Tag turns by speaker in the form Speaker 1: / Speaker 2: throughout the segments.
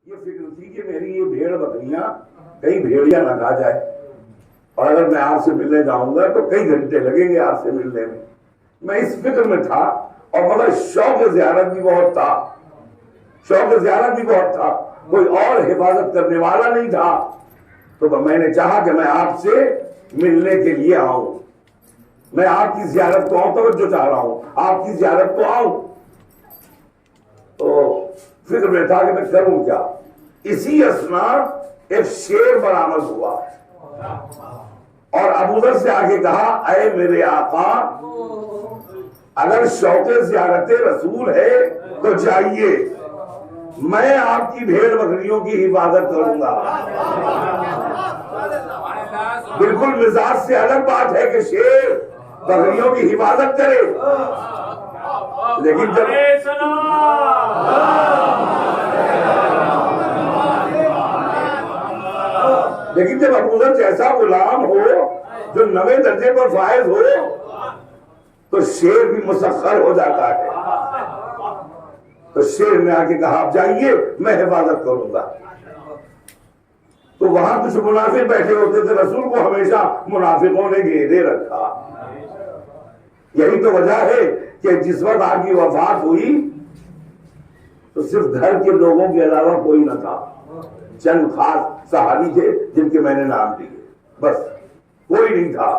Speaker 1: یہ فکر تھی کہ میری یہ بھیڑ بکریاں کئی بھیڑیاں نہ کھا جائے، اور اگر میں آپ سے ملنے جاؤں گا تو کئی گھنٹے لگیں گے آپ سے ملنے میں اس فکر میں تھا، اور مگر شوق زیارت بھی بہت تھا، شوق زیارت بھی بہت تھا، کوئی اور حفاظت کرنے والا نہیں تھا، تو میں نے چاہا کہ میں آپ سے ملنے کے لیے آؤں، میں آپ کی زیارت کو آؤں، توجہ چاہ رہا ہوں، آپ کی زیارت کو آؤں۔ تو فکر میں تھا کہ میں کروں کیا۔ اسی اسنا ایک شیر برآمد ہوا اور ابو ذر سے آگے کہا، اے میرے آقا اگر شوق زیارت رسول ہے تو جائیے، میں آپ کی بھیڑ بکریوں کی حفاظت کروں گا۔ بالکل مزاج سے الگ بات ہے کہ شیر بکریوں کی حفاظت کرے، لیکن جب ابو ذر جیسا غلام ہو جو 9ویں درجے پر فائز ہو تو شیر بھی مسخر ہو جاتا ہے۔ تو شیر نے آ کے کہا آپ جائیے، میں حفاظت کروں گا۔ تو وہاں کچھ منافق بیٹھے ہوتے تھے، رسول کو ہمیشہ منافقوں نے گھیرے رکھا۔ یہی تو وجہ ہے کہ جس وقت آپ کی وفات ہوئی تو صرف گھر کے لوگوں کے علاوہ کوئی نہ تھا، چند خاص صحابی تھے جن کے میں نے نام لیے، بس کوئی نہیں تھا۔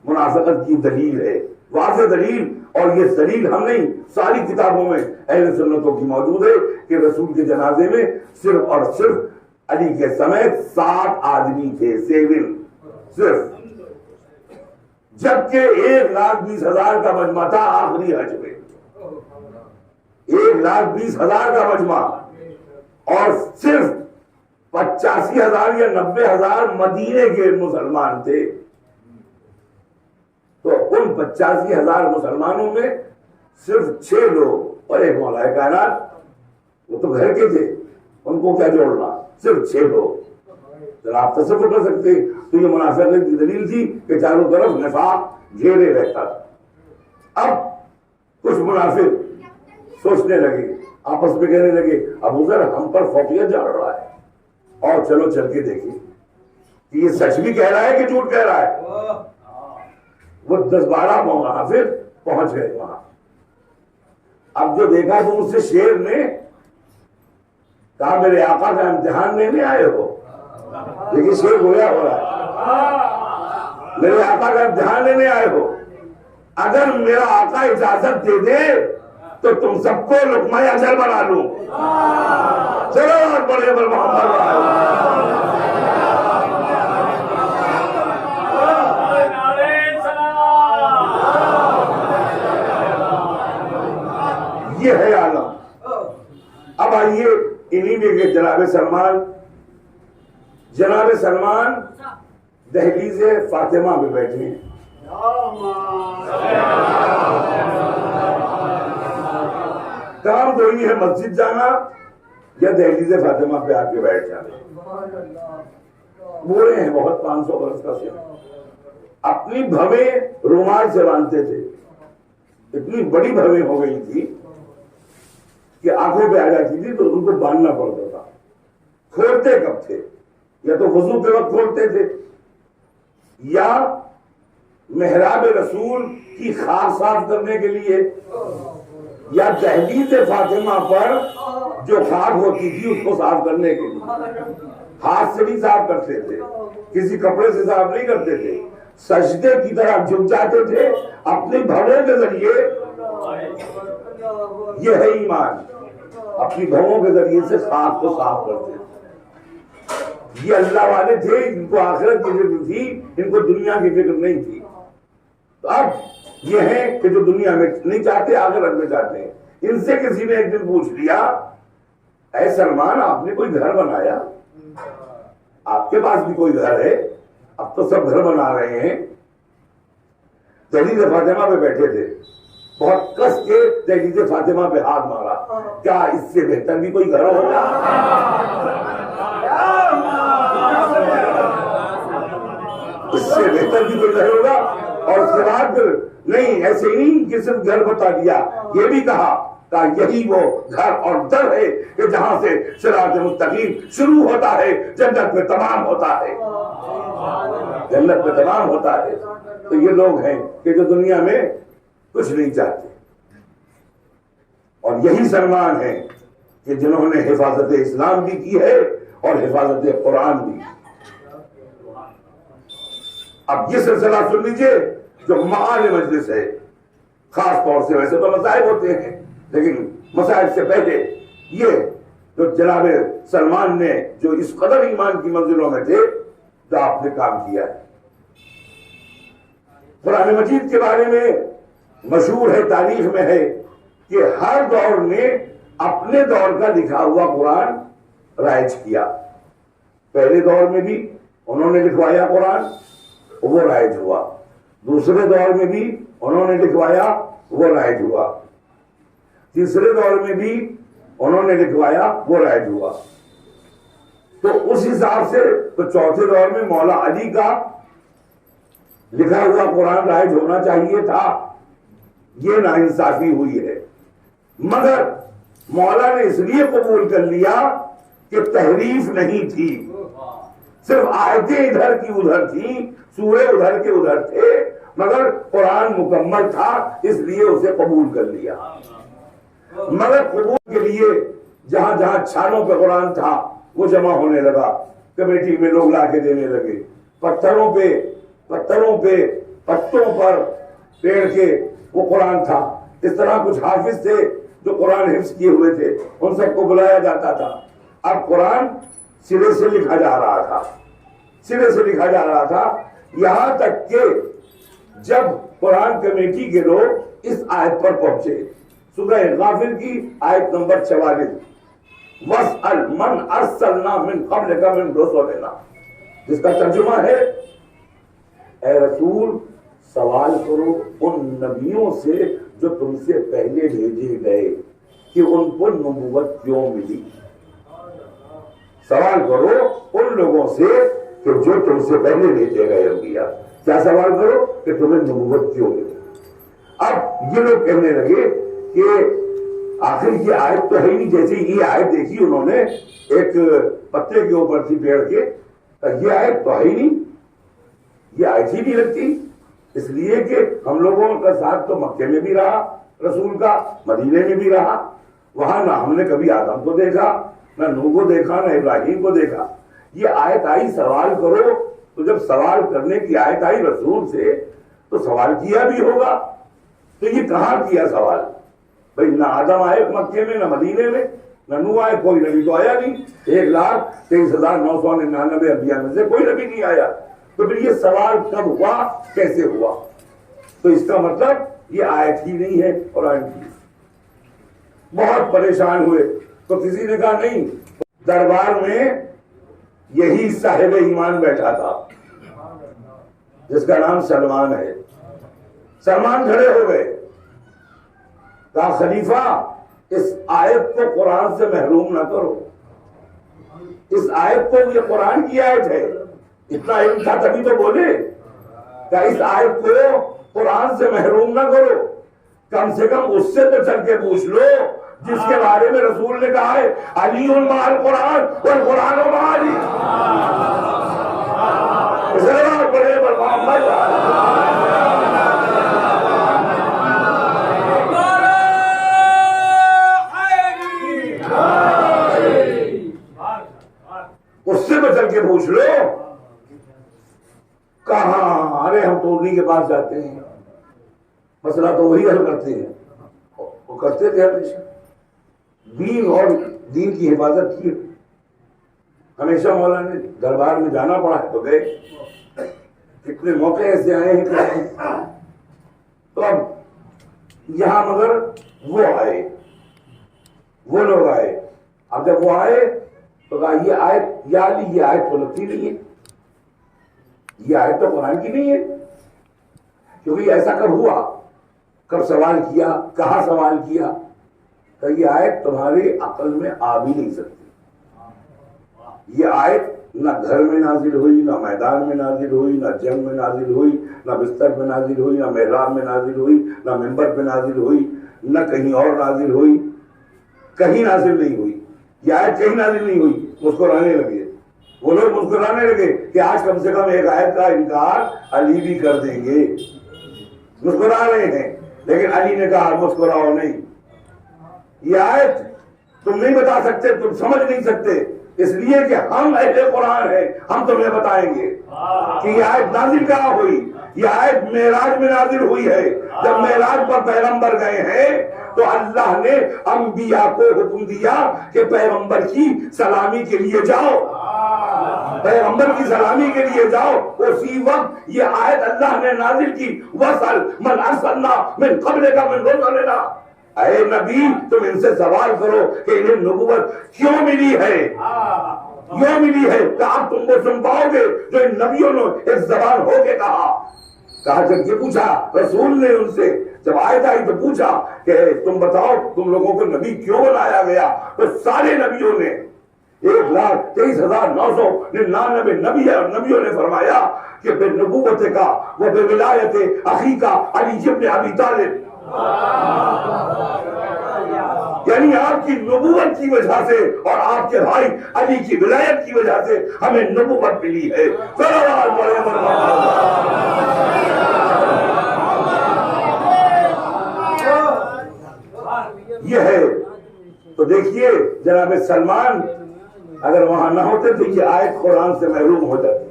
Speaker 1: منافقت کی دلیل ہے، واضح دلیل، اور یہ دلیل ہم نہیں، ساری کتابوں میں اہل سنتوں کی موجود ہے کہ رسول کے جنازے میں صرف اور صرف علی کے سمیت 7 آدمی تھے، 7 صرف، جبکہ 1,20,000 کا مجمع تھا آخری حج میں، 1,20,000 کا مجمع، اور صرف 85,000 یا 90,000 مدینے کے مسلمان تھے۔ تو ان 85,000 مسلمانوں میں صرف 6 لوگ اور ایک مولا کائنات، وہ تو گھر کے تھے، ان کو کیا جوڑنا، صرف 6 لوگ۔ ذرا آپ تصور کر سکتے، تو یہ منافقت کی دلیل تھی کہ چاروں طرف نفاق گھیرے رہتا تھا۔ اب کچھ منافق سوچنے لگے، آپس میں کہنے لگے ابو ذر ہم پر فوقیت جھاڑ رہا ہے، اور چلو چل کے دیکھیں کہ یہ سچ بھی کہہ رہا ہے کہ جھوٹ کہہ رہا ہے۔ وہ 10-12 منافق پہنچ گئے وہاں۔ اب جو دیکھا تو اس سے شیر نے کہا میرے آقا کا امتحان لینے آئے ہو، لیکن شیر گویا ہو رہا ہے، میرے آقا کا امتحان لینے آئے ہو، اگر میرا آقا اجازت دے دے تو تم سب کو لقمہ اجر بنا لوں۔ چلو اور بڑے پر محمد یہ ہے عالم۔ اب آئیے انہی میں کہ جناب سلمان دہلیز فاطمہ میں بیٹھے ہیں۔ کام تو ہی ہے مسجد جانا یا دہلیز فاطمہ پہ آ کے بیٹھ جانا۔ بوڑھے ہیں بہت، 500 برس کا سن، اپنی بھویں رومال سے باندھتے تھے، اتنی بڑی بھویں ہو گئی تھی کہ آنکھوں پہ آ جاتی تھی تو ان کو باندھنا پڑتا تھا۔ کھولتے کب تھے؟ یا تو وضو کے وقت کھولتے تھے، یا محراب رسول کی خاک صاف کرنے کے لیے، یا دہلیز فاطمہ پر جو خاک ہوتی تھی اس کو صاف کرنے کے لیے۔ ہاتھ سے بھی صاف کرتے تھے، کسی کپڑے سے صاف نہیں کرتے تھے، سجدے کی طرح جھک جاتے تھے اپنی بھووں کے ذریعے۔ یہ ہے ایمان، اپنی بھووں کے ذریعے سے خاک کو صاف کرتے تھے۔ یہ اللہ والے تھے، ان کو آخرت کی فکر تھی، ان کو دنیا کی فکر نہیں تھی۔ تو اب یہ ہے کہ جو دنیا میں نہیں چاہتے آخرت میں چاہتے ہیں۔ ان سے کسی نے ایک دن پوچھ لیا، اے سلمان آپ نے کوئی گھر بنایا؟ آپ کے پاس بھی کوئی گھر ہے؟ اب تو سب گھر بنا رہے ہیں۔ دہلیز فاطمہ پہ بیٹھے تھے، بہت کس کے دہلیز فاطمہ پہ ہاتھ مارا، کیا اس سے بہتر بھی کوئی گھر ہوگا؟ اس سے بہتر بھی کوئی گھر ہوگا؟ اور اس کے بعد نہیں، ایسے ہی کہ صرف گھر بتا دیا، یہ بھی کہا کا یہی وہ گھر اور در ہے کہ جہاں سے صراط مستقیم شروع ہوتا ہے، جنت میں تمام ہوتا ہے، جنت میں تمام ہوتا ہے۔ تو یہ لوگ ہیں کہ جو دنیا میں کچھ نہیں چاہتے، اور یہی سلمان ہیں کہ جنہوں نے حفاظت اسلام بھی کی ہے اور حفاظت قرآن بھی۔ اب یہ سلسلہ سن لیجئے جو معال مجلس ہے، خاص طور سے ویسے تو مسائل ہوتے ہیں لیکن مسائل سے پہلے یہ جو جناب سلمان نے جو اس قدر ایمان کی منزلوں میں تھے جو آپ نے کام کیا ہے۔ قرآن مجید کے بارے میں مشہور ہے، تاریخ میں ہے کہ ہر دور نے اپنے دور کا لکھا ہوا قرآن رائج کیا۔ پہلے دور میں بھی انہوں نے لکھوایا قرآن، وہ رائج ہوا۔ دوسرے دور میں بھی انہوں نے لکھوایا، وہ رائج ہوا۔ تیسرے دور میں بھی انہوں نے لکھوایا، وہ رائج ہوا۔ تو اس حساب سے تو چوتھے دور میں مولا علی کا لکھا ہوا قرآن رائج ہونا چاہیے تھا۔ یہ ناانصافی ہوئی ہے، مگر مولا نے اس لیے قبول کر لیا کہ تحریف نہیں تھی، صرف آیتیں ادھر کی ادھر تھیں، سورے ادھر کے ادھر تھے، مگر قرآن مکمل تھا، اس لیے اسے قبول کر لیا۔ مگر قبول کے لیے جہاں جہاں چھانوں پہ قرآن تھا وہ جمع ہونے لگا، کمیٹی میں لوگ لا کے دینے لگے، پتھروں پہ پتوں پر پیڑ کے وہ قرآن تھا۔ اس طرح کچھ حافظ تھے جو قرآن حفظ کیے ہوئے تھے، ان سب کو بلایا جاتا تھا۔ اب قرآن سرے سے لکھا جا رہا تھا، سرے سے لکھا جا رہا تھا، یہاں تک کہ جب قرآن کمیٹی کے لوگ اس آیت پر پہنچے، سورہ غافر کی آیت نمبر 44، وَاسْأَلْ مَنْ أَرْسَلْنَا مِنْ قَبْلِكَ مِنْ رُسُلِنَا، جس کا ترجمہ ہے اے رسول سوال کرو ان نبیوں سے جو تم سے پہلے بھیجے گئے کہ ان کو نبوت کیوں ملی۔ سوال کرو ان لوگوں سے کہ جو تم سے پہلے بھیجے گئے انبیاء، کیا سوال کرو کہ تمہیں نبوت کیوں ملی۔ اب یہ لوگ کہنے لگے کہ آخر یہ آیت تو ہے نہیں، جیسے یہ آیت دیکھی انہوں نے ایک پتے کے اوپر تھی پیڑ کے، یہ آیت تو ہے ہی نہیں، یہ آیت ہی نہیں لگتی، اس لیے کہ ہم لوگوں کا ساتھ تو مکے میں بھی رہا رسول کا، مدینے میں بھی رہا، وہاں نہ ہم نے کبھی آدم کو دیکھا، نہ نوح کو دیکھا، نہ ابراہیم کو دیکھا۔ یہ آیت آئی سوال کرو، تو جب سوال کرنے کی آیت آئی رسول سے تو سوال کیا بھی ہوگا، تو یہ کہاں کیا سوال؟ بھئی نہ آدم آئے مکے میں، نہ مدینے میں، نہ نوح آئے، کوئی نبی تو آیا نہیں، 1,23,999 انبیاء میں سے کوئی نبی نہیں آیا، تو پھر یہ سوال کب ہوا، کیسے ہوا؟ تو اس کا مطلب یہ آیت ہی نہیں ہے قرآن کی۔ بہت پریشان ہوئے تو کسی نے کہا نہیں، دربار میں یہی صاحب ایمان بیٹھا تھا جس کا نام سلمان ہے۔ سلمان کھڑے ہو گئے، کہا خلیفہ اس آیت کو قرآن سے محروم نہ کرو، اس آیت کو، یہ قرآن کی آیت ہے، اتنا علم تھا تبھی تو بولے، کہ اس آیت کو قرآن سے محروم نہ کرو، کم سے کم اس سے تو چل کے پوچھ لو جس کے بارے میں رسول نے کہا ہے علی مع القرآن والقرآن مع علی۔ اس سے تو چل کے پوچھ لو، کہاں ارے ہم تو انہیں کے پاس جاتے ہیں، مسئلہ تو وہی حل کرتے ہیں، وہ کرتے تھے ہمیشہ، دین اور دین کی حفاظت کی ہمیشہ مولا نے دربار میں جانا پڑا ہے تو گئے، کتنے موقع ایسے آئے ہیں۔ تو اب یہاں مگر وہ آئے، وہ لوگ آئے، اب جب وہ آئے تو کہا یہ آیت یا علی، یہ آیت تو لگتی نہیں ہے، یہ آیت تو قرآن کی نہیں ہے، کیونکہ ایسا کب ہوا، کب سوال کیا، کہاں سوال کیا، کہ یہ آیت تمہاری عقل میں آ بھی نہیں سکتی، یہ آیت نہ گھر میں نازل ہوئی، نہ میدان میں نازل ہوئی، نہ جنگ میں نازل ہوئی، نہ بستر میں نازل ہوئی، نہ محراب میں نازل ہوئی، نہ منبر پہ نازل ہوئی، نہ کہیں اور نازل ہوئی، کہیں نازل نہیں ہوئی. یہ آیت کہیں نازل نہیں ہوئی. مسکرانے لگے وہ لوگ، مسکرانے لگے کہ آج کم سے کم ایک آیت کا انکار علی بھی کر دیں گے. مسکرا رہے ہیں، لیکن علی نے کہا مسکراؤ نہیں، یہ آیت تم نہیں بتا سکتے، تم سمجھ نہیں سکتے، اس لیے کہ ہم اہل قرآن ہیں، ہم تمہیں بتائیں گے کہ یہ آیت نازل کہاں ہوئی. یہ آیت معراج میں نازل ہوئی ہے. جب معراج پر پیغمبر گئے ہیں تو اللہ نے انبیاء کو حکم دیا کہ پیغمبر کی سلامی کے لیے جاؤ، پیغمبر کی سلامی کے لیے جاؤ. اسی وقت یہ آیت اللہ نے نازل کی، وَسَلْ مَنْ أَرْسَلْنَا مِنْ قَبْلِكَ مِنْ رُسُلِنَا. اے نبی تم ان سے سوال کرو کہ انہیں نبوت کیوں ملی ہے، کیوں ملی ہے. کہا تم وہ سن پاؤ گے جو ان نبیوں نے ایک زبان ہو کے کہا. جب یہ پوچھا رسول نے ان سے، جب آیت آئی تو پوچھا کہ تم بتاؤ تم لوگوں کو نبی کیوں بنایا گیا، تو سارے نبیوں نے 1,23,999 نبی ہے، اور نبیوں نے فرمایا کہ بے نبوت کا وہ بے ولایت اخی کا علی ابن ابی طالب، یعنی آپ کی نبوت کی وجہ سے اور آپ کے بھائی علی کی ولایت کی وجہ سے ہمیں نبوت ملی ہے. یہ ہے. تو دیکھیے جناب سلمان اگر وہاں نہ ہوتے تو یہ آیت قرآن سے محروم ہو جاتی.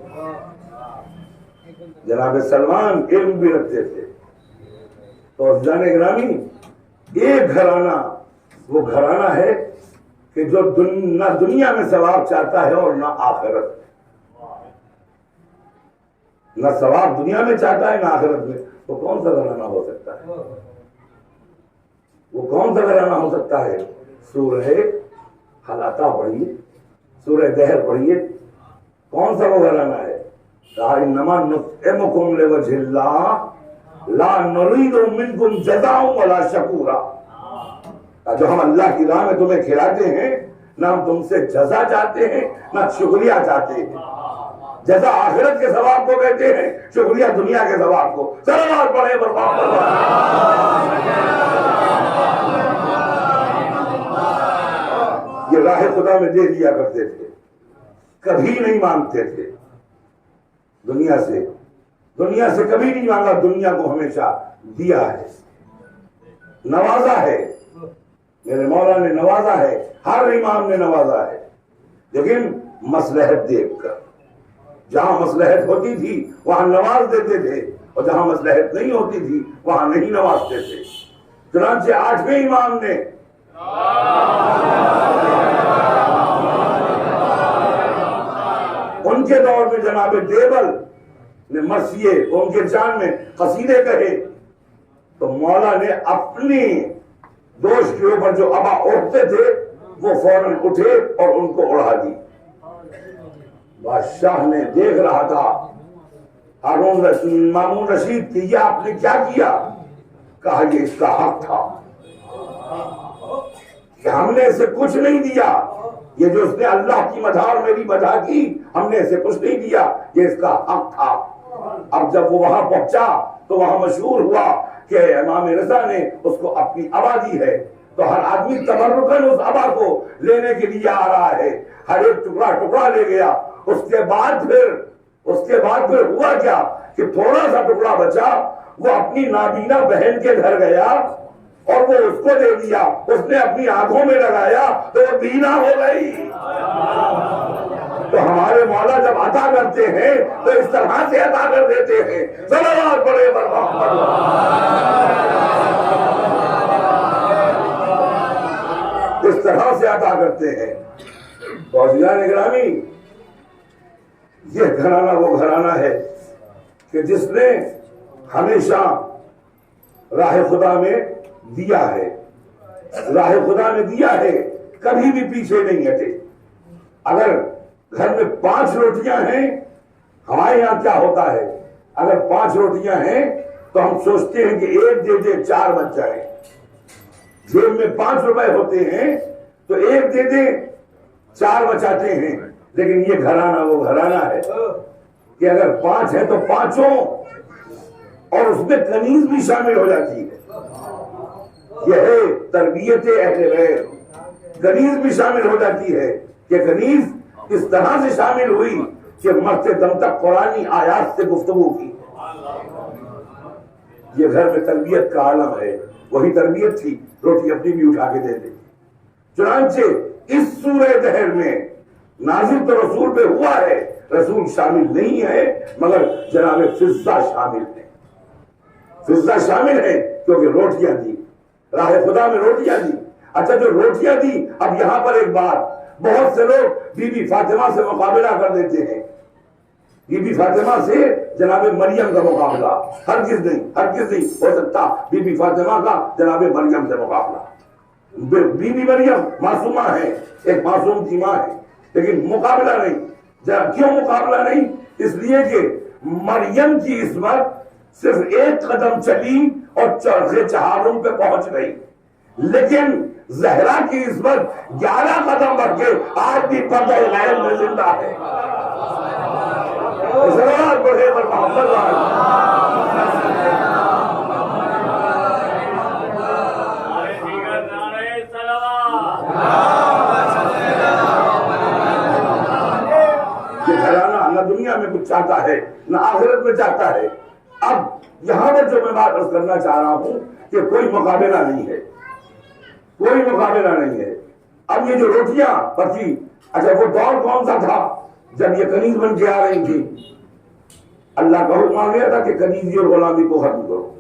Speaker 1: جناب سلمان علم بھی رکھتے تھے. تو جان گرامی ایک گھرانہ وہ گھرانہ ہے کہ جو نہ دنیا میں ثواب چاہتا ہے اور نہ آخرت. نہ ثواب دنیا میں چاہتا ہے نہ آخرت میں. وہ کون سا گھرانہ ہو سکتا ہے؟ وہ کون سا گھرانہ ہو سکتا ہے؟ سورہ حلاقہ پڑھیے، سورہ دہر پڑھیے. کون سا وہ گھرانہ ہے؟ کہا انما نطعمکم لوجہ اللہ لا نرید منکم جزاء ولا شکورا. جو ہم اللہ کی راہ میں تمہیں کھلاتے ہیں نہ ہم تم سے جزا چاہتے ہیں نہ شکریہ چاہتے ہیں. جزا آخرت کے ثواب کو کہتے ہیں، شکریہ دنیا کے ثواب کو. صلوات پڑھیں برباد یہ راہ خدا میں دے دیا کرتے تھے، کبھی نہیں مانگتے تھے دنیا سے. دنیا سے کبھی نہیں مانگا، دنیا کو ہمیشہ دیا ہے، نوازا ہے. میرے مولا نے نوازا ہے، ہر امام نے نوازا ہے، لیکن مصلحت دیکھ کر. جہاں مصلحت ہوتی تھی وہاں نواز دیتے تھے، اور جہاں مصلحت نہیں ہوتی تھی وہاں نہیں نوازتے تھے. چنانچہ 8ویں امام نے ان کے دور میں جناب دیبل نے مرثیے ان کے جان میں قصیدے کہے تو مولا نے اپنی دوست کے اوپر جو ابا اٹھتے تھے وہ فوراً اٹھے اور ان کو اڑا دی. بادشاہ نے دیکھ رہا تھا مامون رشید کہ یہ آپ نے کیا کیا. کہا یہ اس کا حق تھا کہ ہم نے اسے کچھ نہیں دیا. یہ جو اس نے اللہ کی مدح اور میری مدح کی ہم نے اسے کچھ نہیں دیا، یہ اس کا حق تھا. اب جب وہ وہاں پہنچا تو وہاں مشہور ہوا کہ امام رضا نے اس کو اپنی ابا دی ہے. تو ہر آدمی تبرکاً اس ابا کو لینے کے لیے آ رہا ہے، ہر ایک ٹکڑا ٹکڑا لے گیا. اس کے بعد پھر ہوا کیا کہ تھوڑا سا ٹکڑا بچا، وہ اپنی نابینا بہن کے گھر گیا اور وہ اس کو دے دیا. اس نے اپنی آنکھوں میں لگایا تو وہ بینا ہو گئی. تو ہمارے مولا جب عطا کرتے ہیں تو اس طرح سے عطا کر دیتے ہیں. صلوات پڑھیں بر محمد. اس طرح سے عطا کرتے ہیں. فوجیان گرامی یہ گھرانہ وہ گھرانہ ہے کہ جس نے ہمیشہ راہ خدا میں دیا ہے، راہ خدا میں دیا ہے، کبھی بھی پیچھے نہیں ہٹے. اگر گھر میں 5 روٹیاں ہیں، ہمارے یہاں کیا ہوتا ہے اگر 5 روٹیاں ہیں تو ہم سوچتے ہیں کہ ایک دے دے 4 بچ جائیں. جیب میں 5 روپے ہوتے ہیں تو ایک دے دے 4 بچاتے ہیں. لیکن یہ گھرانہ وہ گھرانہ ہے کہ اگر 5 ہے تو 5 اور اس میں کنیز بھی شامل ہو جاتی ہے. یہ ہے تربیت اہل بیت. کنیز بھی شامل ہو جاتی ہے کہ کنیز اس طرح سے شامل ہوئی کہ مرتے دم تک قرآنی آیات سے گفتگو کی. یہ گھر میں تربیت کا عالم ہے. وہی تربیت تھی روٹی اپنی بھی اٹھا کے دے دے. چنانچہ اس سورہ دہر میں نازل تو رسول پہ ہوا ہے، رسول شامل نہیں ہے، مگر جناب فضہ شامل ہے. فضہ شامل ہے کیونکہ روٹیاں دی، راہ خدا میں روٹیاں دی. اچھا جو روٹیاں دی، اب یہاں پر ایک بات، بہت سے لوگ بی بی فاطمہ سے مقابلہ کر دیتے ہیں. بی بی فاطمہ سے جناب مریم کا مقابلہ ہرگز نہیں ہو سکتا. بی بی فاطمہ کا جناب مریم سے مقابلہ. بی بی مریم معصومہ ہے، ایک معصوم کی ماں ہے، لیکن مقابلہ نہیں. کیوں مقابلہ نہیں؟ اس لیے کہ مریم کی عصمت صرف ایک قدم چلی اور چرخے چہارم پہ پہنچ گئی، لیکن زہرا کی عصمت 11 قدم بڑھ کے آج بھی پردہ غیب میں زندہ ہے. نہ دنیا میں کچھ چاہتا ہے نہ آخرت میں چاہتا ہے. اب یہاں پر جو میں بات عرض کرنا چاہ رہا ہوں کہ کوئی مقابلہ نہیں ہے، کوئی مقابلہ نہیں ہے. اب یہ جو روٹیاں پکی، اچھا وہ دور کون سا تھا جب یہ کنیز بن کے آ رہی تھی؟ اللہ کا حکم آ گیا تھا کہ کنیزی اور غلامی کو ختم کرو.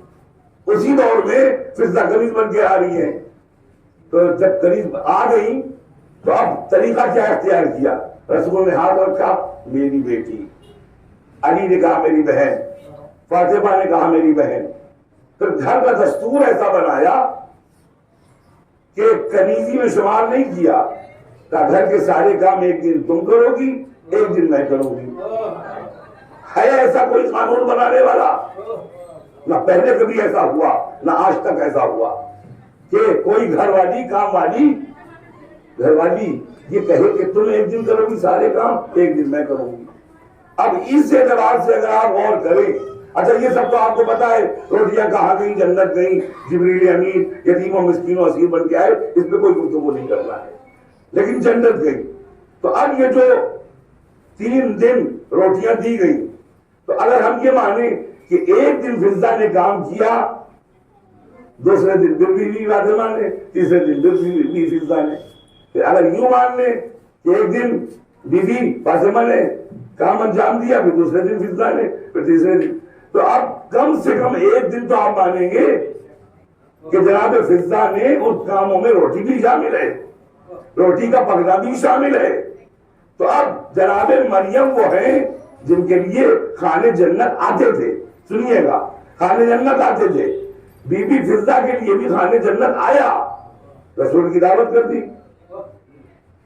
Speaker 1: اسی دور میں فضہ کنیز بن کے آ رہی ہے. تو جب کنیز آ گئی تو اب طریقہ کیا اختیار کیا؟ رسول نے ہاتھ رکھا، میری بیٹی. علی نے کہا میری بہن، فاطمہ نے کہا میری بہن. پھر گھر کا دستور ایسا بنایا کہ کنیزی میں شمار نہیں کیا، کہ گھر کے سارے کام ایک دن تم کرو گی ایک دن میں کروں گی. ہے ایسا کوئی قانون بنانے والا؟ نہ پہلے کبھی ایسا ہوا نہ آج تک ایسا ہوا کہ کوئی گھر والی کام والی گھر والی یہ کہے کہ تم ایک دن کرو گی سارے کام ایک دن میں کروں گی. اب اس اعتبار سے اگر آپ غور کریں، اچھا یہ سب تو آپ کو پتا ہے، روٹیاں کہاں گئی، جنت گئی، جبریل امین یتیم و مسکین و اسیر بن کے آئے، اس پہ کوئی گفتگو نہیں کرنا ہے، لیکن جنت گئی. تو اب یہ جو 3 دن روٹیاں دی گئی، تو اگر ہم یہ مانیں کہ ایک دن فضہ نے کام کیا، دوسرے دن پھر بھی فاطمہ نے، تیسرے دن پھر بھی فضہ نے. پھر اگر یوں مان لیں کہ ایک دن بی بی فاطمہ نے کام انجام دیا، پھر دوسرے دن فضہ نے، پھر تیسرے دن، تو اب کم سے کم ایک دن تو آپ مانیں گے کہ جناب فضہ نے اس کاموں میں روٹی بھی شامل ہے، روٹی کا پکنا بھی شامل ہے. تو اب جناب مریم وہ ہیں جن کے لیے خانے جنت آتے تھے. سنیے گا، خانے جنت آتے تھے. بی بی فضہ کے لیے بھی خانے جنت آیا، رسول کی دعوت کر دی.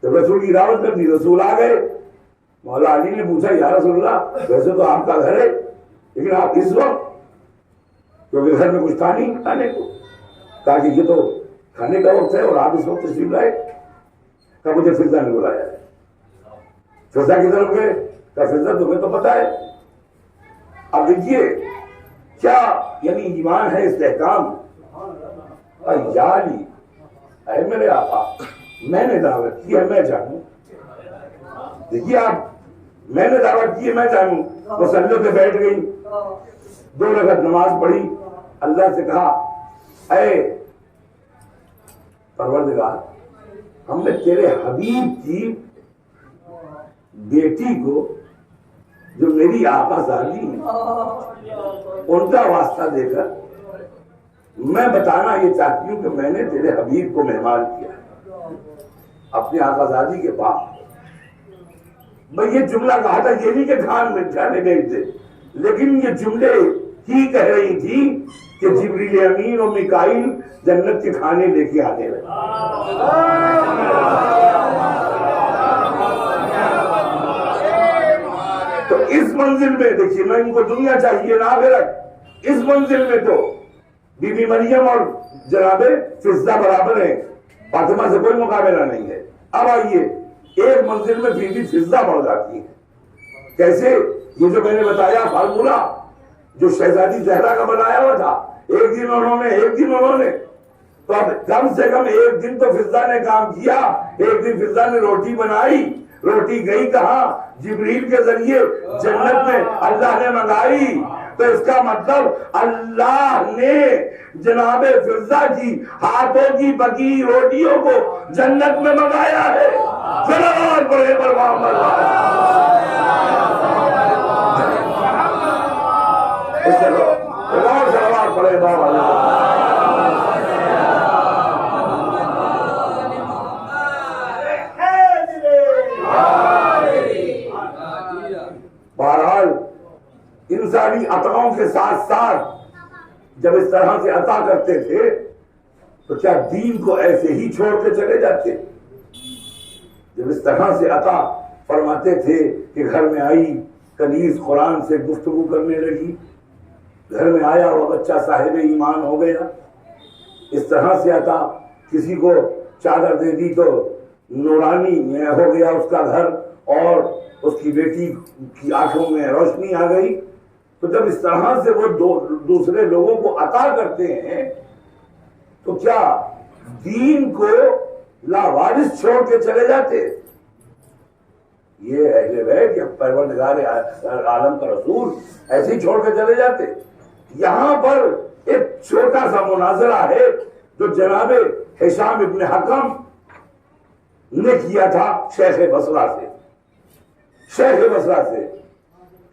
Speaker 1: جب رسول کی دعوت کر دی، رسول آ گئے. مولا علی نے پوچھا یا رسول اللہ ویسے تو آپ کا گھر ہے، لیکن آپ اس وقت، کیونکہ گھر میں کچھ تھا نہیں کھانے کو، کہا کہ یہ تو کھانے کا وقت ہے اور آپ اس وقت تشریف لائے. کہا مجھے فضہ نے بلایا ہے. فضہ کی طرف گئے، کہا فضہ تمہیں تو پتا ہے. اب دیکھیے کیا یعنی ایمان ہے، استحکام. یا علی اے میرے آقا، میں نے دعوت کی ہے میں جانوں. دیکھیے آپ، میں نے دعوت کی ہے میں جانوں. وہ سجدے پہ بیٹھ گئی، 2 رکعت نماز پڑھی، اللہ سے کہا اے پروردگار، ہم نے تیرے حبیب کی بیٹی کو جو میری آقا زادی ہے ان کا واسطہ دے کر میں بتانا یہ چاہتی ہوں کہ میں نے تیرے حبیب کو مہمان کیا اپنے آقا زادی کے پاس. میں یہ جملہ کہا تھا، یہ نہیں کہ کھان میں جانے گئے تھے، لیکن یہ جملے ہی کہہ رہی تھی کہ جبریل امین اور میکائیل جنت کے کھانے لے کے آنے لگے. تو اس منزل میں دیکھیے، نہ ان کو دنیا چاہیے نہ آخرت، اس منزل میں تو بی بی مریم اور جناب فضہ برابر ہیں، فاطمہ سے کوئی مقابلہ نہیں ہے. اب آئیے ایک منزل میں فیصد فضا بڑھ جاتی ہے. کیسے؟ یہ جو میں نے بتایا فارمولا جو شہزادی زہرا کا بنایا ہوا تھا، ایک دن انہوں نے تو اب کم سے کم ایک دن تو فضا نے کام کیا. ایک دن فضا نے روٹی بنائی، روٹی گئی کہاں؟ جبریل کے ذریعے جنت میں اللہ نے منگائی. تو اس کا مطلب اللہ نے جناب فضا کی ہاتھوں کی پکی روٹیوں کو جنت میں منگایا ہے. صلوات پڑھے پر محمد. صلوات پڑھے بہرحال انسانی عطاؤں کے ساتھ ساتھ جب اس طرح سے عطا کرتے تھے تو کیا دین کو ایسے ہی چھوڑ کے چلے جاتے؟ جب اس طرح سے عطا فرماتے تھے کہ گھر میں آئی کنیز قرآن سے گفتگو کرنے لگی، گھر میں آیا وہ بچہ صاحب ایمان ہو گیا. اس طرح سے عطا، کسی کو چادر دے دی تو نورانی ہو گیا اس کا گھر اور اس کی بیٹی کی آنکھوں میں روشنی آ گئی. تو جب اس طرح سے وہ دوسرے لوگوں کو عطا کرتے ہیں تو کیا دین کو لاوارث چھوڑ کے چلے جاتے؟ یہ اہل بیت یا پروردگار عالم کا رسول ایسے ہی چھوڑ کے چلے جاتے؟ یہاں پر ایک چھوٹا سا مناظرہ ہے جو جناب ہشام ابن حکم نے کیا تھا شیخ بصرہ سے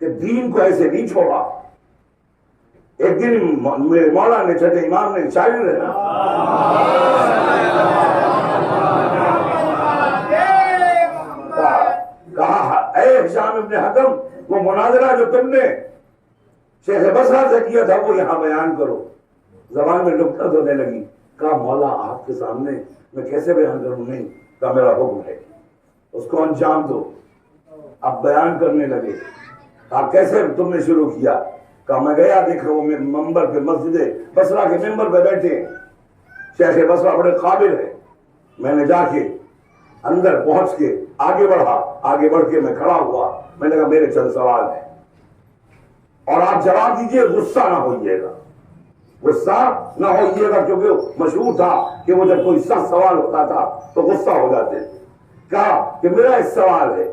Speaker 1: کہ دین کو ایسے نہیں چھوڑا. ایک دن میرے مولا نے چھٹے امام نے شاعر ہے نا کہا اے ہشام ابن حکم وہ مناظرہ جو تم نے شیخ بصرہ سے کیا تھا وہ یہاں بیان کرو. زبان میں لقطت ہونے لگی. کہا مولا آپ کے سامنے میں کیسے بیان کروں؟ نہیں. کہا میرا حکم ہے اس کو انجام دو. اب بیان کرنے لگے. آپ کیسے تم نے شروع کیا؟ کہا میں گیا دیکھا وہ منبر پہ مسجد بصرہ کے ممبر پہ بیٹھے شیخ بصرہ بڑے قابل ہے. میں نے جا کے اندر پہنچ کے آگے بڑھ کے میں کھڑا ہوا. میں نے کہا میرے چند سوال ہیں اور آپ جواب دیجئے، غصہ نہ ہوئیے گا کیونکہ مشہور تھا کہ وہ جب کوئی سخت سوال ہوتا تھا تو غصہ ہو جاتے. کہا کہ میرا ایک سوال ہے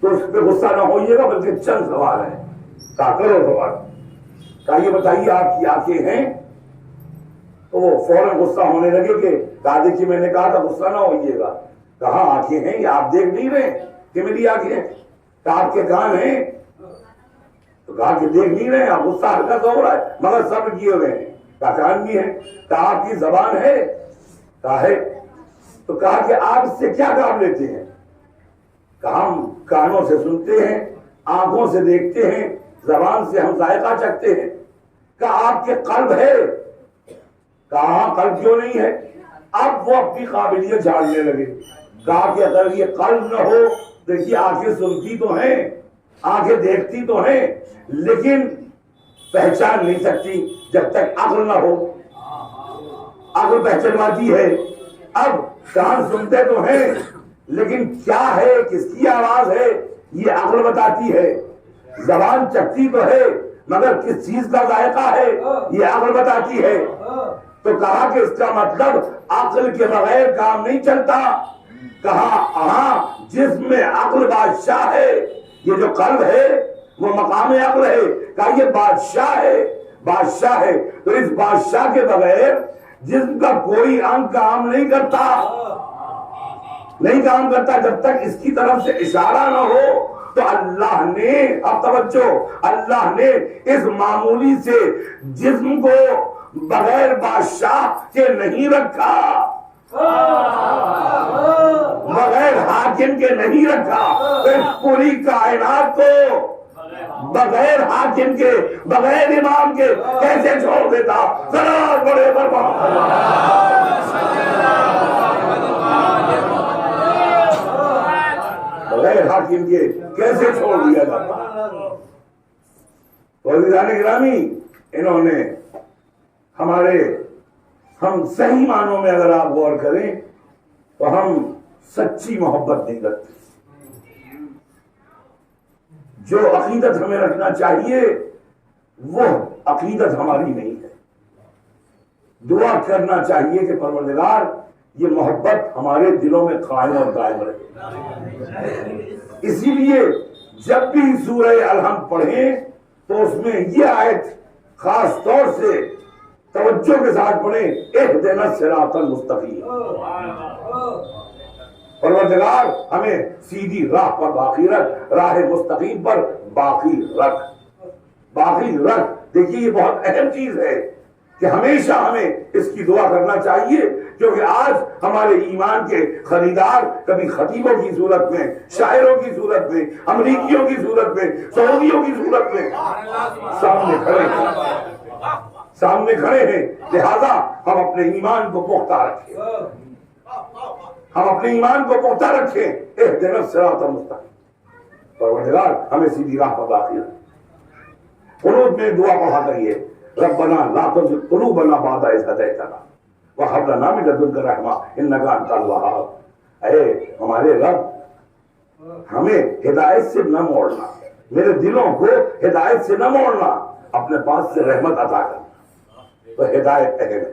Speaker 1: تو اس پہ غصہ نہ ہوئیے گا بلکہ چند سوال ہیں. کہا کرو سوال. کہا یہ بتائیے آپ کی آنکھیں ہیں؟ تو وہ فوراً غصہ ہونے لگے کہ کہا دیکھیے میں نے کہا تھا غصہ نہ ہوئیے گا. کہا آنکھیں ہیں، یہ آپ دیکھ نہیں رہے کہ میری آنکھیں ہیں؟ کہا آپ کے کان ہیں؟ تو کہا کہ دیکھ نہیں رہے، آپ غصہ ہلکا سا ہو رہا ہے مگر صبر کیے ہوئے ہیں. کہا کان بھی ہے. کہا آپ کی زبان ہے؟ کہا ہے. تو کہا کہ آپ اس سے کیا کام لیتے ہیں؟ کہا ہم کانوں سے سنتے ہیں، آنکھوں سے دیکھتے ہیں، زبان سے ہم ذائقہ چکھتے ہیں. کہا آپ کے قلب ہے؟ کہا قلب کیوں نہیں ہے؟ اب وہ اپنی قابلیت جھاڑنے لگے. کہا کہ اگر یہ قلب نہ ہو، دیکھیے آنکھیں سنتی تو ہیں، آنکھیں دیکھتی تو ہیں، لیکن پہچان نہیں سکتی جب تک عقل نہ ہو. عقل پہچانواتی ہے. اب کان سنتے تو ہیں لیکن کیا ہے، کس کی آواز ہے، یہ عقل بتاتی ہے. زبان چکھتی تو ہے مگر کس چیز کا ذائقہ ہے، یہ عقل بتاتی ہے. تو کہا کہ اس کا مطلب عقل کے بغیر کام نہیں چلتا. کہا ہاں جس میں عقل بادشاہ ہے، یہ جو قلب ہے وہ مقام عقل ہے. کہا یہ بادشاہ ہے تو اس بادشاہ کے بغیر جسم کا کوئی انگ کام نہیں کرتا جب تک اس کی طرف سے اشارہ نہ ہو. تو اللہ نے، اب توجہ، اللہ نے اس معمولی سے جسم کو بغیر بادشاہ کے نہیں رکھا، بغیر حاکم کے نہیں رکھا. تو اس پوری کائنات کو بغیر حاکم کے، بغیر امام کے کیسے چھوڑ دیتا؟ ذرا بڑے بغیر حاکم کے کیسے چھوڑ دیا جاتا؟ تو عزیزان گرامی، انہوں نے ہم صحیح معنوں میں اگر آپ غور کریں تو ہم سچی محبت نہیں رکھتے. جو عقیدت ہمیں رکھنا چاہیے وہ عقیدت ہماری نہیں ہے. دعا کرنا چاہیے کہ پروردگار یہ محبت ہمارے دلوں میں قائم اور دائم رہے. اسی لیے جب بھی سورہ الحمد پڑھیں تو اس میں یہ آیت خاص طور سے توجہ کے ساتھ پڑھیں، اہدنا الصراط المستقیم. پروردگار ہمیں سیدھی راہ پر باقی رکھ، راہ مستقیم پر باقی رکھ. باقی رکھ. دیکھیے یہ بہت اہم چیز ہے کہ ہمیشہ ہمیں اس کی دعا کرنا چاہیے، کیونکہ آج ہمارے ایمان کے خریدار کبھی خطیبوں کی صورت میں، شاعروں کی صورت میں، امریکیوں کی صورت میں، سعودیوں کی صورت میں سامنے کھڑے ہیں. لہذا ہم اپنے ایمان کو پختہ رکھیں، ہم اپنے ایمان کو پختہ رکھیں. اہدنا الصراط المستقیم. پروردگار ہمیں سیدھی راہ پر باقی رکھ. قنوت میں دعا پڑھا کریے، ربنا لا تزغ قلوبنا بعد إذ هديتنا وهب لنا من لدنك رحمة إنك أنت الوهاب. اے ہمارے رب ہمیں ہدایت سے نہ موڑنا، میرے دلوں کو ہدایت سے نہ موڑنا، اپنے پاس سے رحمت عطا کرنا. تو ہدایت اہم ہے.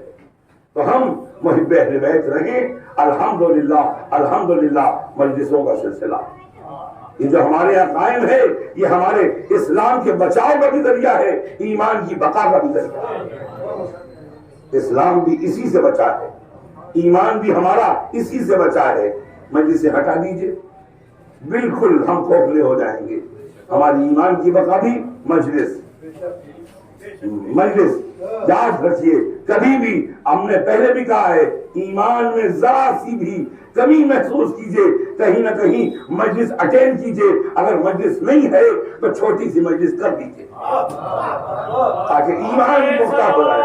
Speaker 1: تو ہم محب اہل بیت رہیں. الحمدللہ الحمدللہ مجلسوں کا سلسلہ یہ جو ہمارے یہاں قائم ہے یہ ہمارے اسلام کے بچاؤ کا بھی ذریعہ ہے، ایمان کی بقا کا بھی ذریعہ ہے. اسلام بھی اسی سے بچا ہے، ایمان بھی ہمارا اسی سے بچا ہے. مجلس سے ہٹا دیجئے بالکل ہم کھوکھلے ہو جائیں گے. ہماری ایمان کی بقا بھی مجلس یاد رکھیے. کبھی بھی ہم نے پہلے بھی کہا ہے، ایمان میں ذرا سی بھی کمی محسوس کیجئے، کہیں نہ کہیں مجلس اٹینڈ کیجئے. اگر مجلس نہیں ہے تو چھوٹی سی مجلس کر دیجئے تاکہ ایمان پختہ ہو جائے.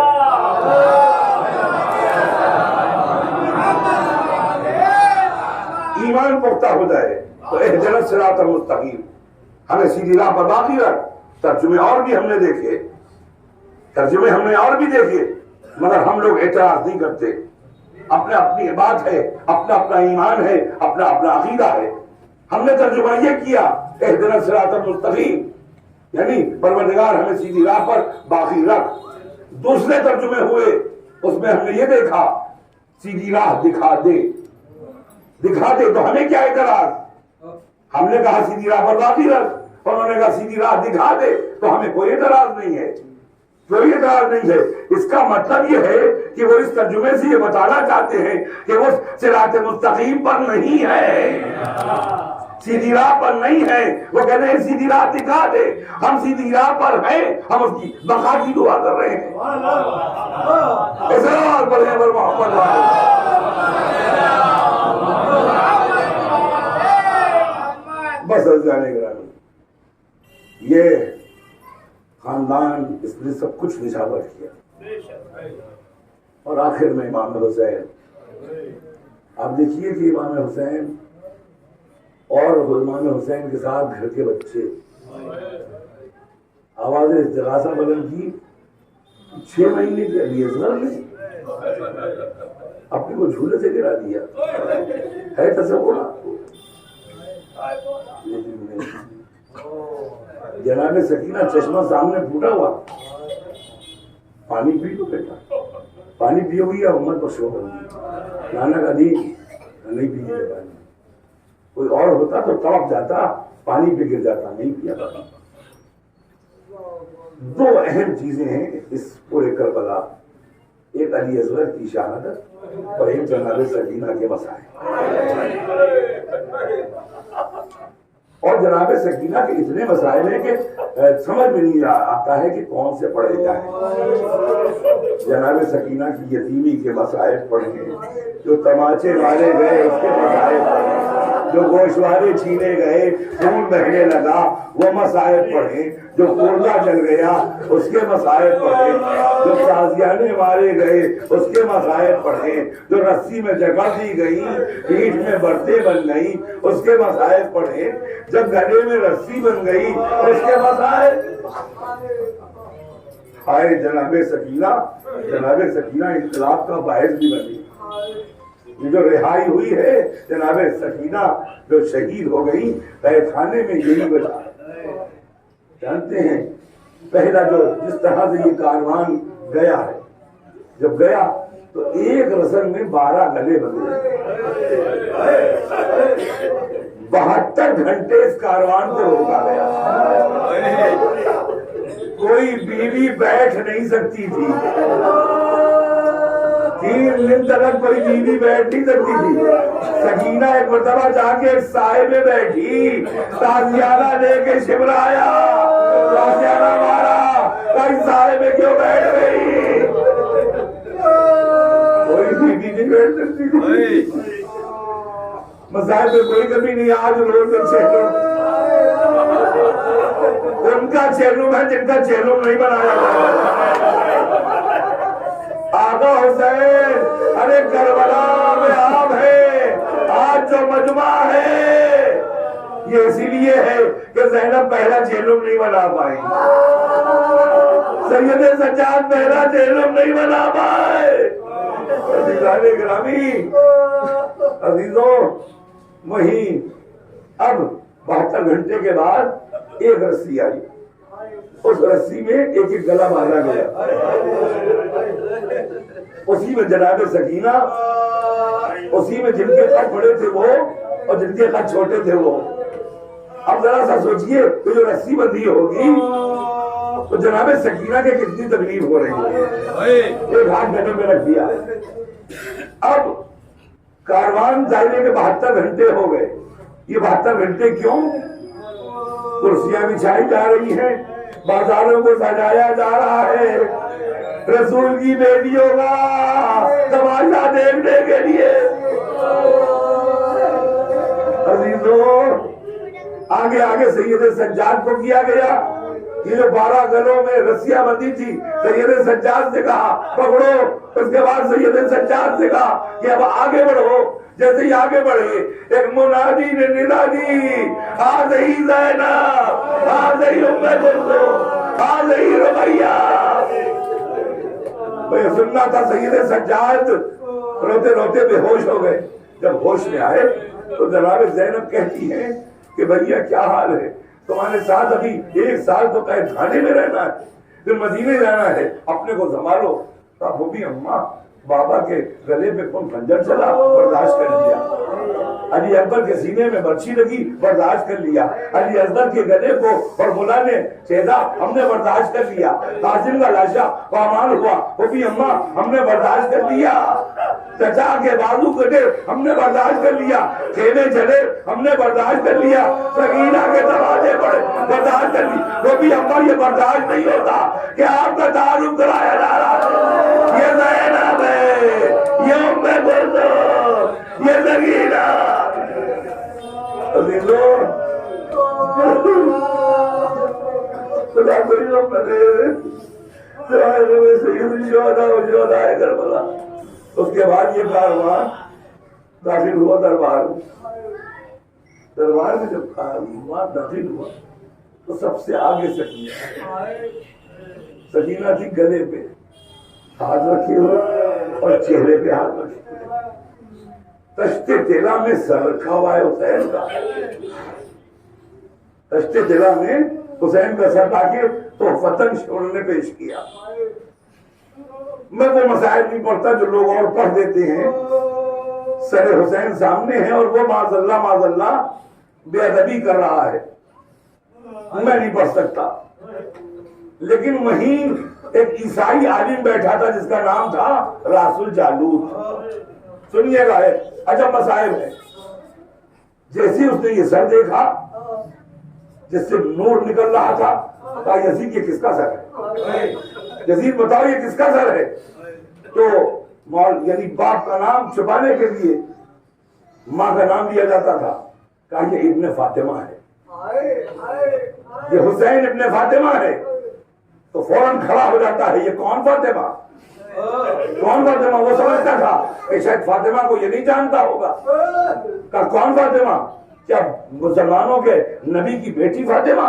Speaker 1: ایمان پختہ ہو جائے. تو اہدنا الصراط المستقیم، ہمیں سیدھی راہ پر باقی رکھ. ترجمے اور بھی ہم نے دیکھے، مگر ہم لوگ اعتراض نہیں کرتے. اپنا اپنی بات ہے، اپنا اپنا ایمان ہے، اپنا اپنا عقیدہ ہے. ہم نے ترجمہ یہ کیا اہدنا الصراط المستقیم، یعنی پروردگار ہمیں سیدھی راہ پر باقی رکھ. دوسرے ترجمے ہوئے اس میں ہم نے یہ دیکھا سیدھی راہ دکھا دے. تو ہمیں کیا اعتراض؟ ہم نے کہا سیدھی راہ پر باقی رکھ، انہوں نے کہا سیدھی راہ دکھا دے. تو ہمیں کوئی اعتراض نہیں ہے، کوئی اعتراض نہیں ہے. اس کا مطلب یہ ہے کہ وہ اس ترجمے سے یہ بتانا چاہتے ہیں کہ وہ صراط مستقیم پر نہیں ہے، سیدھی راہ پر نہیں ہے. وہ کہتے ہیں سیدھی راہ دکھا دے. ہم سیدھی راہ پر ہیں، ہم اس کی بقا کی دعا کر رہے ہیں. اسلام پر محمد بس جانے گرامی. یہ خاندان اس نے سب کچھ نشاور کیا. اور آخر میں امام حسین، آپ دیکھیے کہ امام حسین اور امام حسین کے ساتھ گھر کے بچے آواز استغاثہ بلند کی. 6 مہینے کے علی اصغر نے اپنے کو جھولے سے گرا دیا. ہے تصور آپ کو؟ جناب سکینہ چشمہ سامنے پھوٹا ہوا، پانی پی لو بیٹا، پانی پیو گی یا امت پر شو ہوگی. نانا کا دی نہیں پیے پانی. کوئی اور ہوتا تو تڑپ جاتا، پانی پہ گر جاتا، نہیں پیا. 2 اہم چیزیں ہیں اس پورے کربلا، ایک علی اصغر کی شہادت اور ایک جناب سکینہ کے مسائل. اور جناب سکینہ کے اتنے مسائل ہیں کہ سمجھ میں نہیں آتا ہے کہ کون سے پڑھے جائیں. جناب سکینہ کی یتیمی کے مسائل پڑھیں، جو تماچے مارے گئے اس کے مسائل پڑھیں، جو گوشوارے چھینے گئے خون بہنے لگا وہ مسائل پڑھیں، جو کوڑا جل گیا اس کے مسائل پڑھیں، جو تازیانے مارے گئے اس کے مسائل پڑھیں، جو رسی میں جگہ دی گئی پیٹھ میں برتیں بن گئی اس کے مسائل پڑھیں، جب گلے میں رسی بن گئی اس کے مسائل. آئے جناب سکینہ انقلاب کا باعث بھی بنی. یہ جو رہائی ہوئی ہے جناب سکینہ جو شہید ہو گئی قید خانے میں، یہی وجہ ہے۔ جانتے ہیں پہلا جو جس طرح سے یہ کاروان گیا ہے، جب گیا تو ایک رسم میں 12 گلے بندھے، 72 گھنٹے اس کاروان کو روکا گیا، کوئی بیوی بیٹھ نہیں سکتی تھی، 3 دن تک کوئی بیوی بیٹھ نہیں سکتی تھی۔ سکینہ ایک مرتبہ جا کے ایک سائے میں بیٹھی، تازیانہ لے کے شبرایا، تازیانہ مارا، کئی سائے میں کیوں بیٹھ گئی؟ کوئی بیوی نہیں بیٹھ سکتی تھی۔ مسائل میں کوئی کمی نہیں، آج روز میں چہلوم، ان کا چہلوم ہے جن کا چہلوم نہیں بنایا گیا۔ آقا حسین ارے کربلا میں آپ ہے، آج جو مجمع ہے یہ اسی لیے ہے کہ زینب پہلا چہلوم نہیں بنا پائی، سید سجاد پہلا چہلوم نہیں بنا پائے۔ عزیزان گرامی، عزیزوں، وہیں اب 72 گھنٹے کے بعد ایک رسی آئی، اس رسی میں ایک ایک گلا باندھا گیا، اسی میں جناب سکینہ، اسی میں جن کے قد بڑے تھے وہ اور جن کے قد چھوٹے تھے وہ۔ اب ذرا سا سوچئے کہ جو رسی بندھی ہوگی تو جناب سکینہ کے کتنی تکلیف ہو رہی ہے، ایک ہاتھ گلے میں رکھ دیا۔ اب کاروان جانے کے 72 گھنٹے ہو گئے، یہ 72 گھنٹے کیوں؟ کرسیاں بچھائی جا رہی ہیں، بازاروں کو سجایا جا رہا ہے، رسول کی بیٹیوں کا تماشا دیکھنے کے لیے۔ عزیزوں، آگے آگے سید سجاد کو کیا گیا، یہ جو 12 گلوں میں رسیاں بندھی تھی، سید سجاد سے کہا پکڑو، اس کے بعد سید سجاد سے کہا کہ اب آگے بڑھو۔ جیسے ہی آگے بڑھے ایک منادی نے ندا دی، آزہی زینب، آزہی ام کلثوم، آزہی رقیہ۔ میں سننا تھا، سید سجاد روتے روتے بے ہوش ہو گئے، جب ہوش میں آئے تو جناب زینب کہتی ہیں کہ بھیا کیا حال ہے، تمہارے ساتھ ابھی 1 سال تو قید خانے میں رہنا ہے، پھر مدینے جانا ہے، اپنے کو سنبھالو۔ تو وہ بھی اماں بابا کے گلے پہ کون خنجر چلا، برداشت کر لیا، علی اکبر کے سینے میں برچھی لگی، برداشت کر لیا، علی اصغر کے گلے کو اور مولا نے چھیدا، ہم نے برداشت کر لیا، قاسم کا لاشا پامال ہوا، وہ بھی اماں ہم نے برداشت کر لیا، چچا کے بازو کٹے ہم نے برداشت کر لیا، خیمے چلے ہم نے برداشت کر لیا، سکینہ کے دروازے پڑے برداشت کر لی، وہ بھی اماں یہ برداشت نہیں ہوتا کہ آپ کا تعارف کرایا جا رہا ہے، یہ زینب ہے، یہ ام کلثوم، یہ سکینہ۔ عزیزوں، خدا کوئی رب کرے سید الشہداء و شہداء کربلا۔ اس کے بعد یہ کاروان داخل ہوا دربار میں، جب کاروان داخل ہوا تو سب سے آگے سکینہ تھی، گلے پہ ہاتھ رکھے ہوئے اور چہرے پہ ہاتھ رکھے ہوئے، تشت تیلا میں سر رکھا ہوا ہے حسین کا، تشت تیلا میں حسین کا سر تاکہ تحفتاً شور نے پیش کیا۔ میں وہ مسائل نہیں پڑھتا جو لوگ اور پڑھ دیتے ہیں، سر حسین سامنے ہے اور وہ معاذ اللہ بے ادبی کر رہا ہے، میں نہیں پڑھ سکتا۔ لیکن وہیں ایک عیسائی عالم بیٹھا تھا جس کا نام تھا راس الجالوت، سنیے گا عجب مسائل ہے۔ جیسے اس نے یہ سر دیکھا جس سے نور نکل رہا تھا، کہا یزید یہ کس کا سر ہے؟ یزید بتاؤ یہ کس کا سر ہے؟ تو یعنی باپ کا نام چھپانے کے لیے ماں کا نام لیا جاتا تھا، کہا یہ ابن فاطمہ ہے، یہ حسین ابن فاطمہ ہے۔ تو فوراً کھڑا ہو جاتا ہے، یہ کون فاطمہ؟ کون فاطمہ؟ وہ سمجھتا تھا کہ شاید فاطمہ کو یہ نہیں جانتا ہوگا، کہا کون فاطمہ؟ کیا مسلمانوں کے نبی کی بیٹی فاطمہ؟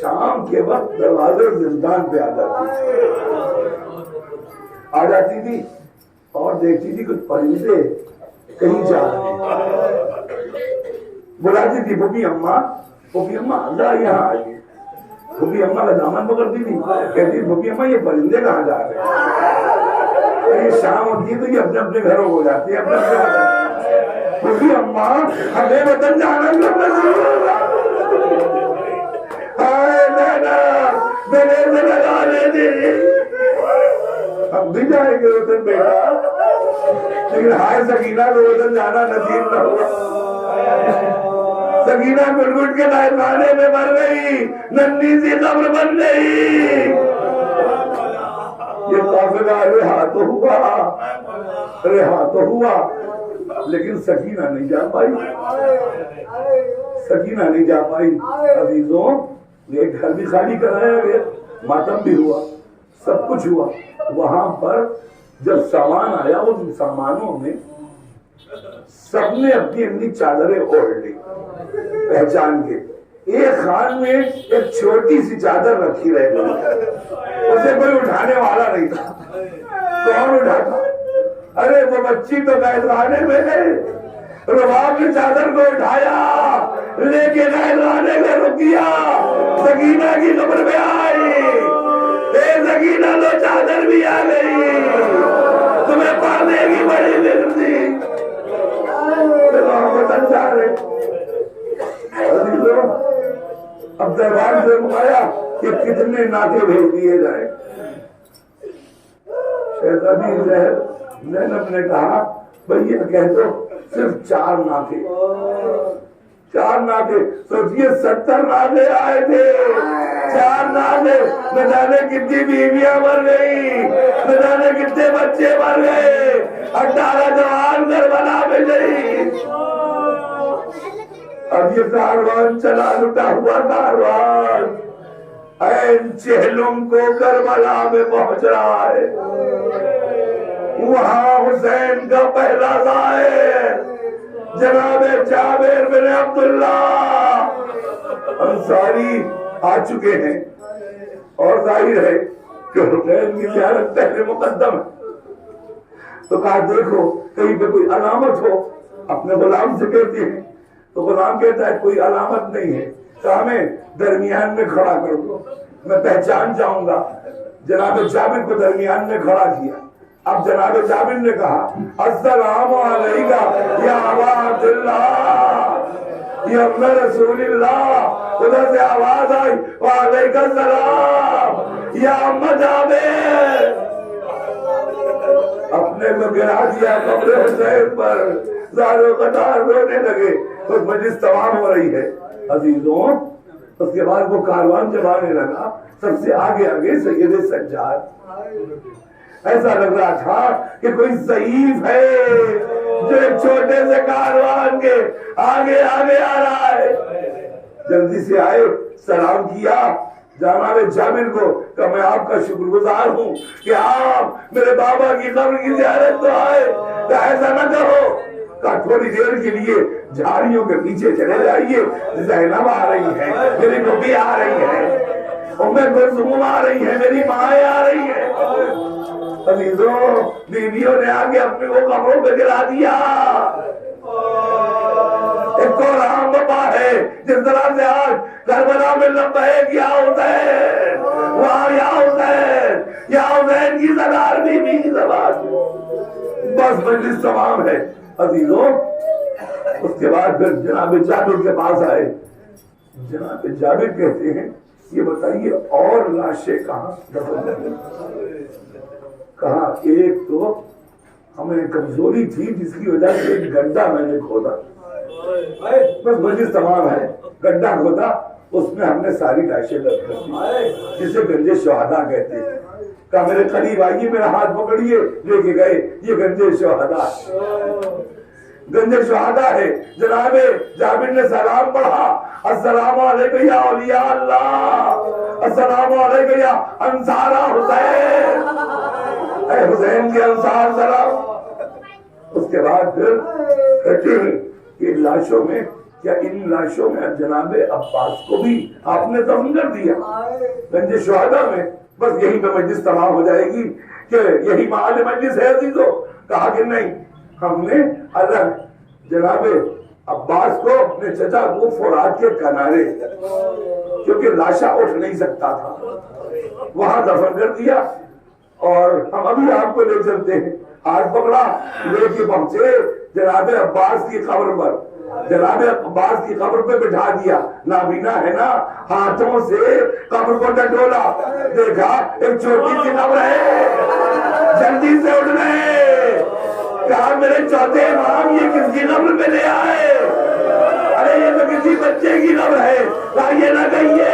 Speaker 1: شام کے وقت دروازے زندان پہ آ جاتی تھی اور دیکھتی تھی کچھ پرندے کہیں جا بلاتی تھی پھوپھی اماں ذرا یہاں آئیے. پھوپھی اماں کا دامن پکڑتی تھی, کہتی پھوپھی اماں یہ پرندے کہاں جا رہے ہیں؟ یہ شام ہوتی ہے تو یہ اپنے اپنے گھروں ہو جاتی ہے اپنے اپنے وطن. پھوپھی اماں ہمیں وطن جانا ہم بھی جائیں گے وطن بیٹا, لیکن ہائے سکینہ کو وطن جانا نصیب نہ ہوا. سکینہ گٹ کے خانے میں مر گئی, ننھی سی قبر بن گئی. یہ قافلہ رہا تو ہوا لیکن سکینہ نہیں جا پائی. عزیزوں, یہ گھر بھی خالی کرایا گیا, ماتم بھی ہوا, سب کچھ ہوا. وہاں پر جب سامان آیا ان سامانوں میں سب نے اپنی اپنی چادریں اوڑھ لی پہچان کے. ایک خان میں ایک چھوٹی سی چادر رکھی رہ گئی, اسے کوئی اٹھانے والا نہیں تھا. کون اٹھاتا؟ ارے وہ بچی تو قید خانے میں ہے. رباب نے چادر کو اٹھایا, لے کے قید خانے میں رک دیا. سکینہ کی قبر میں آئی, اے سکینہ لو چادر بھی آ گئی, تمہیں پانے کی بڑی فکر تھی. وطن جا رہے. اب دربار سے رکایا کہ کتنے ناطے بھیج دیے جائیں. شہزادی زینب نے کہا بھئی یہ کہہ دو صرف 4 ناطے. 4 ناطے, سوچئے 70 ناطے آئے تھے. 4 ناطے, نہ جانے کتنی بیویاں مر گئی, نہ جانے کتنے بچے مر گئے. 18 جوان کربلا میں گئی. اب یہ کاروان چلا, لٹا ہوا کاروان این چہلم کو کربلا میں پہنچ رہا ہے. وہاں حسین کا پہلا ظاہر جناب جابر بن عبداللہ انصاری آ چکے ہیں, اور ظاہر ہے کہ حسین کی زیارت پہلے مقدم ہے. تو کہا دیکھو کہیں پہ کوئی علامت ہو. اپنے غلام سے کہتے ہیں تو غلام کہتا ہے کوئی علامت نہیں ہے, تو ہمیں درمیان میں کھڑا کر دو, میں پہچان جاؤں گا. جناب جابر کو درمیان میں کھڑا کیا. اب جناب جابر نے کہا السلام علیکہ یا ابا عبداللہ, یا ابن رسول اللہ. ادھر سے آواز آئی وعلیکہ السلام یا ام جابر. اپنے کو گرا دیا قبر حسین پر, زارو قطار رونے لگے. تو مجلس تمام ہو رہی ہے. عزیزوں, اس کے بعد وہ کاروان جب آنے لگا, سب سے آگے آگے سید سجاد. ایسا لگ رہا تھا کہ کوئی ضعیف ہے جو ایک چھوٹے سے کاروان کے آگے آگے آ رہا ہے. جلدی سے آئے, سلام کیا جناب جابر کو کہ میں آپ کا شکر گزار ہوں کہ آپ میرے بابا کی قبر کی زیارت تو آئے. تو ایسا نہ کہو کہ تھوڑی دیر کے لیے جھاڑیوں کے پیچھے چلے جائیے, زینب آ رہی ہے, میری نبی آ رہی ہے, ام کلثوم آ رہی ہے, میری ماں آ رہی ہے. عزیزوں, بیویوں نے آگے اپنے کو قبروں پہ گرا دیا. ایک تو رام بابا ہے جس طرح سے آج کربلا میں لبیک یا حسین, وہاں یا حسین, یا حسین کی سردار بیوی کی زبان. بس مجلس تمام ہے. عزیزوں, اس کے بعد پھر جناب جابر کے پاس آئے. جناب جابر کہتے ہیں یہ بتائیے اور لاشیں کہاں دفن ہیں؟ کہا ایک تو ہمیں کمزوری تھی جس کی وجہ سے ایک گڈھا میں نے کھودا. بس مجلس تمام ہے. گڈھا کھودا, اس میں ہم نے ساری لاشیں دفن کر دی, جسے گنج شہداء کہتے ہیں. کہا میرے قریب آئیے, میرا ہاتھ پکڑیے, لے کے گئے. یہ گنج شہداء, گنج شہداء ہے. جناب جابر نے سلام پڑھا, السلام علیکم یا اولیاء اللہ, السلام علیکم یا انصار حسین, اے حسین کے انصار سلام. اس کے بعد پھر کٹی کہ لاشوں میں کیا ان لاشوں میں جناب عباس کو بھی آپ نے دفن کر دیا گنج شہداء میں؟ بس یہی پہ مجلس تمام ہو جائے گی کہ یہی محل مجلس ہے عزیزو؟ کہا کہ نہیں، ہم نے الگ جناب عباس کو اپنے چچا کو فرات کے کنارے، کیونکہ لاشا اٹھ نہیں سکتا تھا، وہاں دفن کر دیا۔ اور ہم ابھی آپ کو لے چلتے ہیں، ہاتھ پکڑا لے کے پہنچے جناب عباس کی قبر پر، جناب عباس کی قبر پہ بٹھا دیا، نابینا ہے نا، ہاتھوں سے قبر کو ڈٹولا، دیکھا ایک چھوٹی سی قبر ہے، جلدی سے اٹھ گئے، کہا میرے چوتھے امام یہ کس کی قبر پہ لے آئے؟ ارے یہ تو کسی بچے کی قبر ہے، لائیے نہ کہیے